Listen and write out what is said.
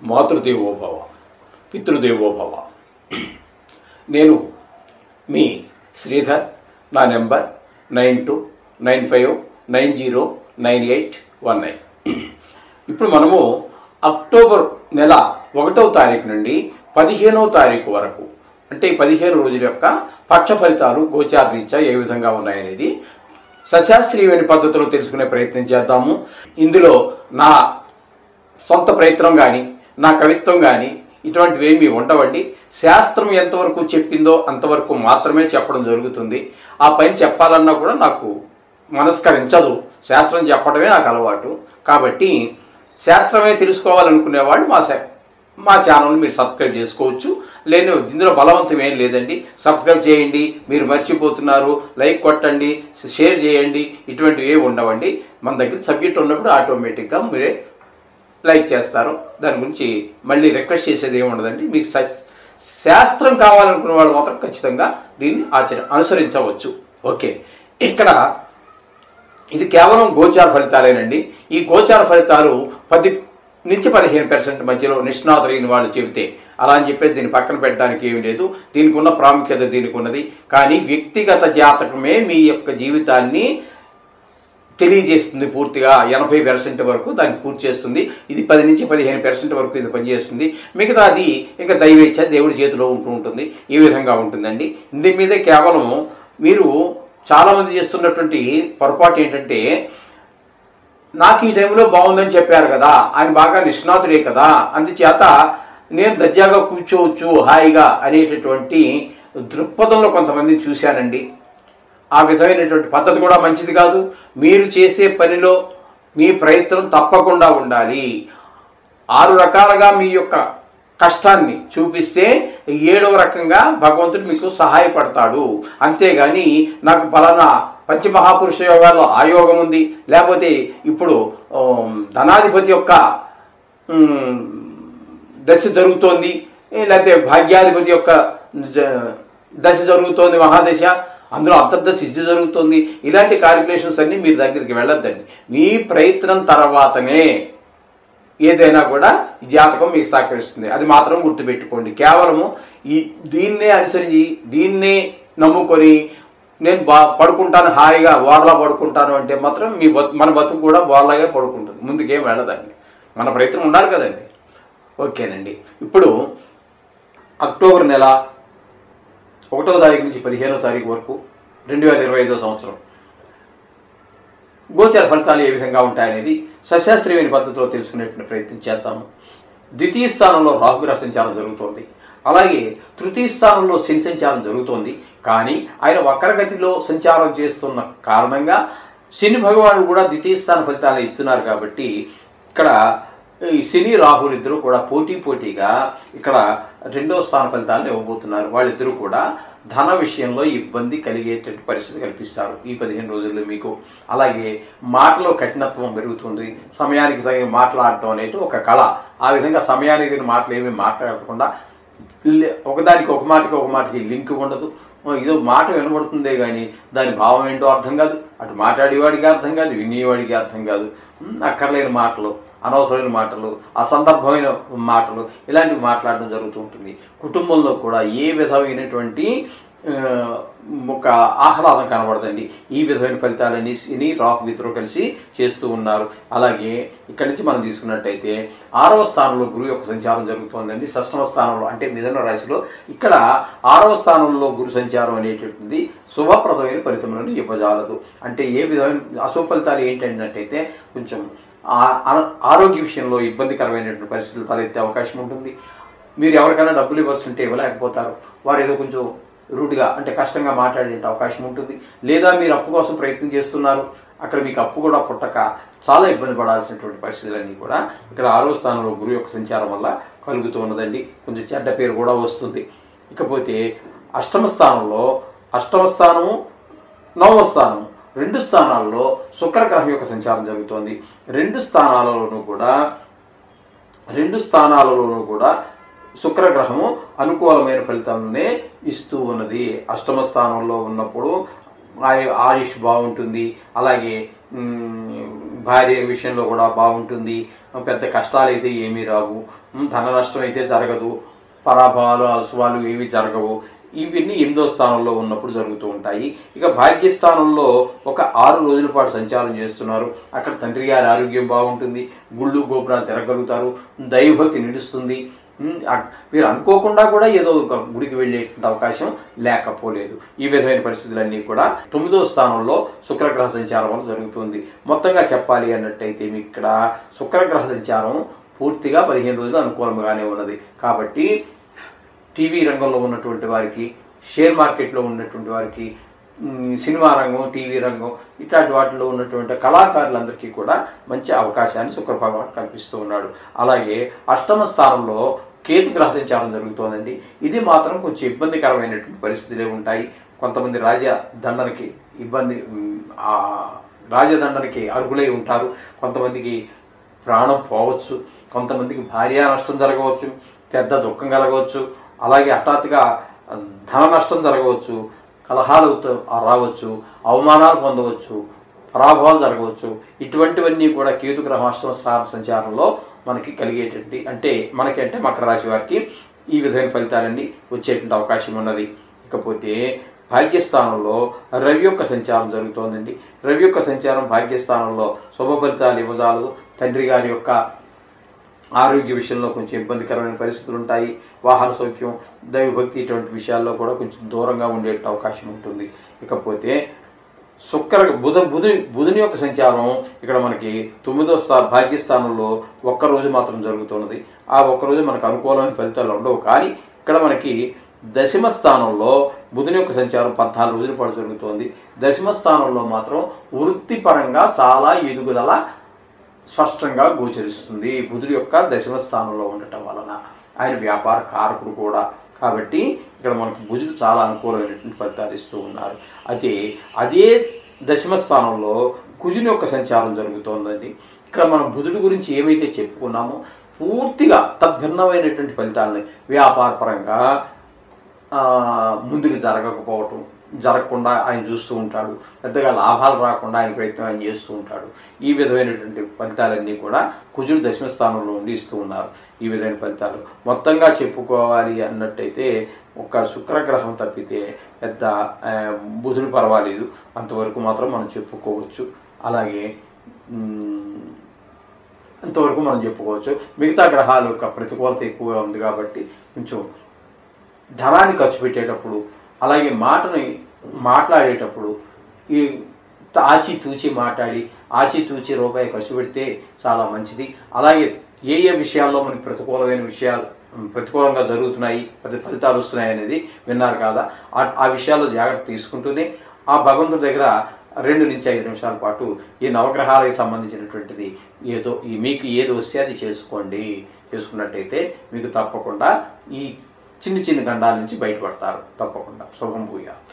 మాతృదేవోభవ పితృదేవోభవ. నేను మీ శ్రీధర్. నా నెంబర్ 9295909819. ఇప్పుడు మనము అక్టోబర్ నెల 1వ తారీఖు నుండి 15వ తారీఖు వరకు అంటే 15 రోజుల యొక్క పక్ష ఫలితాలు గోచార రీత్యా ఏ విధంగా ఉన్నాయనేది సశాస్త్రీయమైన పద్ధతిలో తెలుసుకునే ప్రయత్నం చేద్దాము. ఇందులో నా సొంత ప్రయత్నం కానీ నా కవిత్వం కానీ ఇటువంటివి ఏమీ ఉండవండి. శాస్త్రం ఎంతవరకు చెప్పిందో అంతవరకు మాత్రమే చెప్పడం జరుగుతుంది. ఆ పని చెప్పాలన్నా కూడా నాకు మనస్కరించదు. శాస్త్రం చెప్పడమే నాకు అలవాటు. కాబట్టి శాస్త్రమే తెలుసుకోవాలనుకునేవాళ్ళు మా ఛానల్ని మీరు సబ్స్క్రైబ్ చేసుకోవచ్చు. ఇందులో బలవంతం ఏం లేదండి. సబ్స్క్రైబ్ చేయండి, మీరు మర్చిపోతున్నారు, లైక్ కొట్టండి, షేర్ చేయండి, ఇటువంటివి ఏమి ఉండవండి. మన దగ్గర సబ్జెక్ట్ ఉన్నప్పుడు ఆటోమేటిక్గా మీరే లైక్ చేస్తారు. దాని గురించి మళ్ళీ రిక్వెస్ట్ చేసేది ఏమి ఉండదండి. మీకు శాస్త్రం కావాలనుకునే వాళ్ళు మాత్రం ఖచ్చితంగా దీన్ని అనుసరించవచ్చు. ఓకే, ఇక్కడ ఇది కేవలం గోచార ఫలితాలేనండి. ఈ గోచార ఫలితాలు 10 నుంచి 15% మధ్యలో నిష్ణాతులైన వాళ్ళు చెబితే అలా అని చెప్పేసి దీన్ని పక్కన పెట్టడానికి ఏమీ లేదు. దీనికి ఉన్న ప్రాముఖ్యత దీనికి ఉన్నది. కానీ వ్యక్తిగత జాతకమే మీ యొక్క జీవితాన్ని తెలియజేస్తుంది. పూర్తిగా 80% వరకు దాన్ని పూర్తి చేస్తుంది. ఇది 10 నుంచి 15% వరకు ఇది పనిచేస్తుంది. మిగతా అది ఇంకా దైవేచ్ఛ, దేవుడి చేతిలో ఉంటుంది. ఈ విధంగా ఉంటుందండి. దీని మీదే కేవలం మీరు చాలామంది చేస్తున్నటువంటి పొరపాటు ఏంటంటే, నాకు ఈ టైంలో బాగుందని చెప్పారు కదా, ఆయన బాగా నిష్ణాతుడే కదా, అందుచేత నేను దర్జాగా కూర్చోవచ్చు హాయిగా అనేటటువంటి దృక్పథంలో కొంతమందిని చూశానండి. ఆ విధమైనటువంటి పద్ధతి కూడా మంచిది కాదు. మీరు చేసే పనిలో మీ ప్రయత్నం తప్పకుండా ఉండాలి. 6 రకాలుగా మీ యొక్క కష్టాన్ని చూపిస్తే 7వ రకంగా భగవంతుడు మీకు సహాయపడతాడు. అంతేగాని నాకు ఫలానా పంచమహాపురుష యోగాల్లో ఆ యోగం ఉంది, లేకపోతే ఇప్పుడు ధనాధిపతి యొక్క దశ జరుగుతోంది, లేకపోతే భాగ్యాధిపతి యొక్క దశ జరుగుతోంది, మహాదశ, అందులో అంతర్దశ సిద్ధి జరుగుతుంది. ఇలాంటి క్యాలిక్యులేషన్స్ అన్నీ మీరు దగ్గరికి వెళ్ళొద్దండి. మీ ప్రయత్నం తర్వాతనే ఏదైనా కూడా ఈ జాతకం మీకు సహకరిస్తుంది. అది మాత్రం గుర్తుపెట్టుకోండి. కేవలము దీన్నే అనుసరించి దీన్నే నమ్ముకొని నేను పడుకుంటాను హాయిగా బోర్లా పడుకుంటాను అంటే మాత్రం మన బతుకు కూడా బోర్లాగే పడుకుంటుంది, ముందుకేం వెళ్ళదండి. మన ప్రయత్నం ఉండాలి కదండి. ఓకేనండి. ఇప్పుడు అక్టోబర్ నెల 1వ తారీఖు నుంచి 15వ తారీఖు వరకు 2025వ సంవత్సరం గోచార ఫలితాలు ఏ విధంగా ఉంటాయనేది సశాస్త్రీయమైన పద్ధతిలో తెలుసుకునేటువంటి ప్రయత్నం చేద్దాము. ద్వితీయ స్థానంలో రాహుగ్రహ సంచారం జరుగుతోంది. అలాగే తృతీయ స్థానంలో శని సంచారం జరుగుతోంది. కానీ ఆయన వక్రగతిలో సంచారం చేస్తున్న కారణంగా శని భగవానుడు కూడా ద్వితీయ స్థాన ఫలితాలు ఇస్తున్నారు. కాబట్టి ఇక్కడ ఈ శని రాహులు ఇద్దరు కూడా పోటీగా ఇక్కడ 2వ స్థాన ఫలితాలను ఇవ్వబోతున్నారు. వాళ్ళిద్దరూ కూడా ధన విషయంలో ఇబ్బంది కలిగేటువంటి పరిస్థితి కల్పిస్తారు ఈ 15 రోజుల్లో మీకు. అలాగే మాటలో కఠినత్వం పెరుగుతుంది. సమయానికి తగిన మాట్లాడటం అనేది ఒక కళ. ఆ విధంగా సమయానికి తగిన మాటలు ఏమీ మాట్లాడకుండా ఒకదానికి ఒక మాటకి లింక్ ఉండదు. ఇదో మాట వినబడుతుందే కానీ దాని భావం ఏంటో అర్థం కాదు. అటు మాట్లాడేవాడికి అర్థం కాదు, వినేవాడికి అర్థం కాదు. అక్కర్లేని మాటలు, అనవసరమైన మాటలు, అసందర్భమైన మాటలు ఇలాంటివి మాట్లాడడం జరుగుతూ ఉంటుంది. కుటుంబంలో కూడా ఏ విధమైనటువంటి ఒక ఆహ్లాదం కనబడదండి. ఈ విధమైన ఫలితాలన్నీ శని రాహు ఇద్దరు కలిసి చేస్తూ ఉన్నారు. అలాగే ఇక్కడి నుంచి మనం తీసుకున్నట్టయితే 6వ స్థానంలో గురువు యొక్క సంచారం జరుగుతోందండి. 6వ స్థానంలో అంటే మిథున రాశిలో. ఇక్కడ 6వ స్థానంలో గురు సంచారం అనేటువంటిది శుభప్రదమైన ఫలితములను ఇవ్వజాలదు. అంటే ఏ విధమైన అశుభ ఫలితాలు ఏంటంటే కొంచెం ఆరోగ్య విషయంలో ఇబ్బందికరమైనటువంటి పరిస్థితులు తలెత్తే అవకాశం ఉంటుంది. మీరు ఎవరికైనా డబ్బులు ఇవ్వాల్సి ఉంటే ఇవ్వలేకపోతారు. వారు ఏదో కొంచెం రూడ్గా అంటే కష్టంగా మాట్లాడే అవకాశం ఉంటుంది. లేదా మీరు అప్పు కోసం ప్రయత్నం చేస్తున్నారు, అక్కడ మీకు అప్పు కూడా పుట్టక చాలా ఇబ్బంది పడాల్సినటువంటి పరిస్థితులన్నీ కూడా ఇక్కడ 6వ స్థానంలో గురువు యొక్క సంచారం వల్ల కలుగుతూ ఉన్నదండి. కొంచెం చెడ్డ పేరు కూడా వస్తుంది. ఇకపోతే 8వ స్థానంలో 8వ స్థానము 9వ స్థానము 2 స్థానాల్లో శుక్రగ్రహం యొక్క సంచారం జరుగుతోంది. 2 స్థానాలలోనూ కూడా శుక్రగ్రహము అనుకూలమైన ఫలితాలనే ఇస్తూ ఉన్నది. 8వ స్థానంలో ఉన్నప్పుడు ఆయుష్ బాగుంటుంది. అలాగే భార్య విషయంలో కూడా బాగుంటుంది, పెద్ద కష్టాలు అయితే ఏమీ రావు, ధన నష్టం అయితే జరగదు, పరాభవాలు అశుభాలు ఏమీ జరగవు. ఇవన్నీ 8వ స్థానంలో ఉన్నప్పుడు జరుగుతూ ఉంటాయి. ఇక భాగ్యస్థానంలో ఒక 6 రోజుల పాటు సంచారం చేస్తున్నారు. అక్కడ తండ్రి గారి ఆరోగ్యం బాగుంటుంది, గుళ్ళు గోపురాలు తిరగలుగుతారు, దైవభక్తి నిలుస్తుంది. మీరు అనుకోకుండా కూడా ఏదో ఒక గుడికి వెళ్ళే అవకాశం లేకపోలేదు. ఈ విధమైన పరిస్థితులన్నీ కూడా 9వ స్థానంలో శుక్రగ్రహ సంచారం వల్ల జరుగుతుంది. మొత్తంగా చెప్పాలి అన్నట్టయితే మీకు ఇక్కడ శుక్రగ్రహ సంచారం పూర్తిగా 15 రోజులు అనుకూలంగానే ఉన్నది. కాబట్టి టీవీ రంగంలో ఉన్నటువంటి వారికి, షేర్ మార్కెట్లో ఉన్నటువంటి వారికి, సినిమా రంగం, టీవీ రంగం ఇట్లాంటి వాటిలో ఉన్నటువంటి కళాకారులందరికీ కూడా మంచి అవకాశాన్ని శుక్ర భగవానుడు కల్పిస్తూ ఉన్నాడు. అలాగే 8వ స్థానంలో కేతు గ్రహ సంచారం జరుగుతోందండి. ఇది మాత్రం కొంచెం ఇబ్బందికరమైనటువంటి పరిస్థితులే ఉంటాయి. కొంతమంది రాజదండనకి రాజదండనకి అర్హులై ఉంటారు. కొంతమందికి ప్రాణం పోవచ్చు, కొంతమందికి భార్య నష్టం జరగవచ్చు, పెద్ద దుఃఖం కలగవచ్చు, అలాగే హఠాత్తుగా ధన నష్టం జరగవచ్చు, కలహాలు రావచ్చు, అవమానాలు పొందవచ్చు, పరాభవాలు జరగవచ్చు. ఇటువంటివన్నీ కూడా కేతుగ్రహం 8వ స్థాన సంచారంలో మనకి కలిగేటువంటి అంటే మకర రాశి వారికి ఈ విధమైన ఫలితాలన్నీ వచ్చేటువంటి అవకాశం ఉన్నది. ఇకపోతే భాగ్యస్థానంలో రవి యొక్క సంచారం జరుగుతోందండి. రవి యొక్క సంచారం భాగ్యస్థానంలో శుభ ఫలితాలు ఇవ్వజాలదు. తండ్రి గారి యొక్క ఆరోగ్య విషయంలో కొంచెం ఇబ్బందికరమైన పరిస్థితులు ఉంటాయి. వాహన సౌఖ్యం, దైవభక్తి ఇటువంటి విషయాల్లో కూడా కొంచెం దూరంగా ఉండే అవకాశం ఉంటుంది. ఇకపోతే బుధుని యొక్క సంచారం ఇక్కడ మనకి 9వ భాగ్యస్థానంలో ఒక్కరోజు మాత్రం జరుగుతున్నది. ఆ ఒక్కరోజు మనకు అనుకూలమైన ఫలితాలు ఉండవు. కానీ ఇక్కడ మనకి 10వ స్థానంలో బుధుని యొక్క సంచారం 14 రోజుల పాటు జరుగుతోంది. 10వ స్థానంలో మాత్రం వృత్తిపరంగా చాలా ఎదుగుదల స్పష్టంగా గోచరిస్తుంది. బుధుడి యొక్క 10వ స్థానంలో ఉండటం వలన ఆయన వ్యాపార కారకుడు కూడా. కాబట్టి ఇక్కడ మనకు బుధుడు చాలా అనుకూలమైనటువంటి ఫలితాలు ఇస్తూ ఉన్నారు. అయితే అదే 10వ స్థానంలో కుజుని యొక్క సంచారం జరుగుతోందండి. ఇక్కడ మనం బుధుడి గురించి ఏమైతే చెప్పుకున్నామో పూర్తిగా తద్భిన్నమైనటువంటి ఫలితాలని వ్యాపార పరంగా ముందుకు జరగకుండా ఆయన చూస్తూ ఉంటాడు. పెద్దగా లాభాలు రాకుండా ఆయన ప్రయత్నం ఆయన చేస్తూ ఉంటాడు. ఈ విధమైనటువంటి ఫలితాలన్నీ కూడా కుజుడు 10వ స్థానంలో ఉండి ఇస్తూ ఉన్నారు. ఈ విధమైన ఫలితాలు మొత్తంగా చెప్పుకోవాలి అన్నట్టయితే ఒక శుక్రగ్రహం తప్పితే పెద్ద బుధుడు పర్వాలేదు, అంతవరకు మాత్రం మనం చెప్పుకోవచ్చు. అలాగే అంతవరకు మనం చెప్పుకోవచ్చు. మిగతా గ్రహాల యొక్క ప్రతికూలత ఎక్కువగా ఉంది కాబట్టి కొంచెం ధనాన్ని ఖర్చు పెట్టేటప్పుడు, అలాగే మాట్లాడేటప్పుడు ఈ ఆచితూచి మాట్లాడి ఆచితూచి రూపాయి ఖర్చు పెడితే చాలా మంచిది. అలాగే ఏ విషయాల్లో మనకి ప్రతికూలంగా జరుగుతున్నాయి, ఫలితాలు వస్తున్నాయి అనేది విన్నారు కదా. ఆ విషయాల్లో జాగ్రత్త తీసుకుంటూనే ఆ భగవంతుడి దగ్గర 2 నుంచి 5 నిమిషాల పాటు ఈ నవగ్రహాలకు సంబంధించినటువంటిది మీకు ఏది వస్తే అది చేసుకున్నట్టయితే మీకు తప్పకుండా ఈ చిన్న గండాల నుంచి బయటపడతారు. తప్పకుండా శుభం భూయాత్.